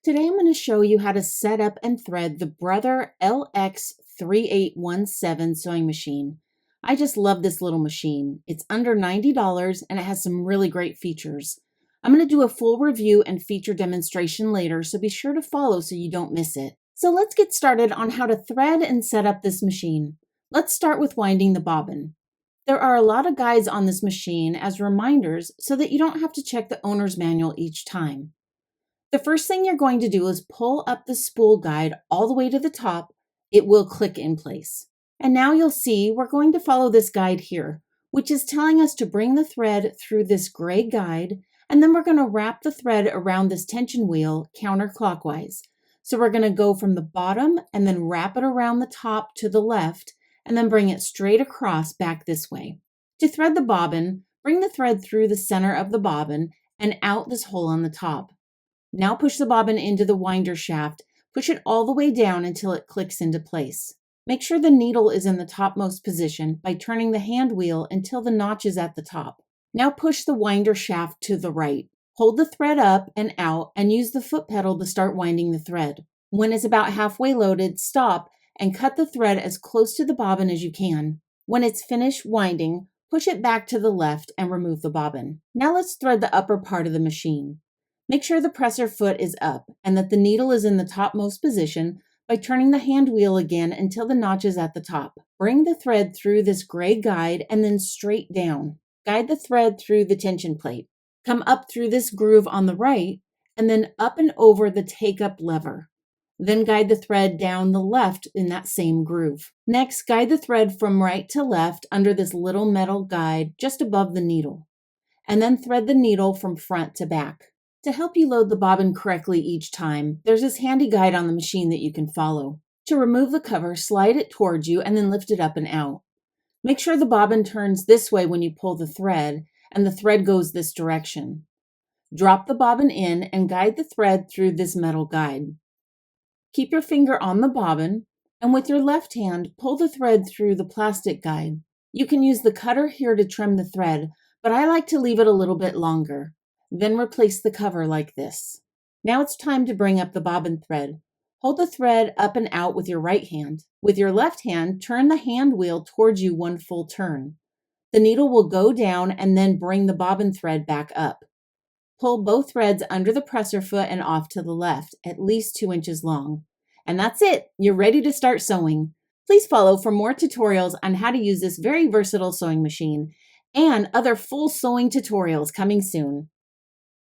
Today I'm going to show you how to set up and thread the Brother LX3817 sewing machine. I just love this little machine. It's under $90 and it has some really great features. I'm going to do a full review and feature demonstration later, so be sure to follow so you don't miss it. So let's get started on how to thread and set up this machine. Let's start with winding the bobbin. There are a lot of guides on this machine as reminders so that you don't have to check the owner's manual each time. The first thing you're going to do is pull up the spool guide all the way to the top. It will click in place. And now you'll see we're going to follow this guide here, which is telling us to bring the thread through this gray guide, and then we're going to wrap the thread around this tension wheel counterclockwise. So we're going to go from the bottom and then wrap it around the top to the left, and then bring it straight across back this way. To thread the bobbin, bring the thread through the center of the bobbin and out this hole on the top. Now push the bobbin into the winder shaft. Push it all the way down until it clicks into place. Make sure the needle is in the topmost position by turning the hand wheel until the notch is at the top. Now push the winder shaft to the right. Hold the thread up and out and use the foot pedal to start winding the thread. When it's about halfway loaded, stop and cut the thread as close to the bobbin as you can. When it's finished winding, push it back to the left and remove the bobbin. Now let's thread the upper part of the machine. Make sure the presser foot is up and that the needle is in the topmost position by turning the hand wheel again until the notch is at the top. Bring the thread through this gray guide and then straight down. Guide the thread through the tension plate. Come up through this groove on the right and then up and over the take-up lever. Then guide the thread down the left in that same groove. Next, guide the thread from right to left under this little metal guide just above the needle. And then thread the needle from front to back. To help you load the bobbin correctly each time, there's this handy guide on the machine that you can follow. To remove the cover, slide it towards you and then lift it up and out. Make sure the bobbin turns this way when you pull the thread and the thread goes this direction. Drop the bobbin in and guide the thread through this metal guide. Keep your finger on the bobbin and with your left hand, pull the thread through the plastic guide. You can use the cutter here to trim the thread, but I like to leave it a little bit longer. Then replace the cover like this. Now it's time to bring up the bobbin thread. Hold the thread up and out with your right hand. With your left hand, turn the hand wheel towards you one full turn. The needle will go down and then bring the bobbin thread back up. Pull both threads under the presser foot and off to the left, at least 2 inches long. And that's it. You're ready to start sewing. Please follow for more tutorials on how to use this very versatile sewing machine and other full sewing tutorials coming soon.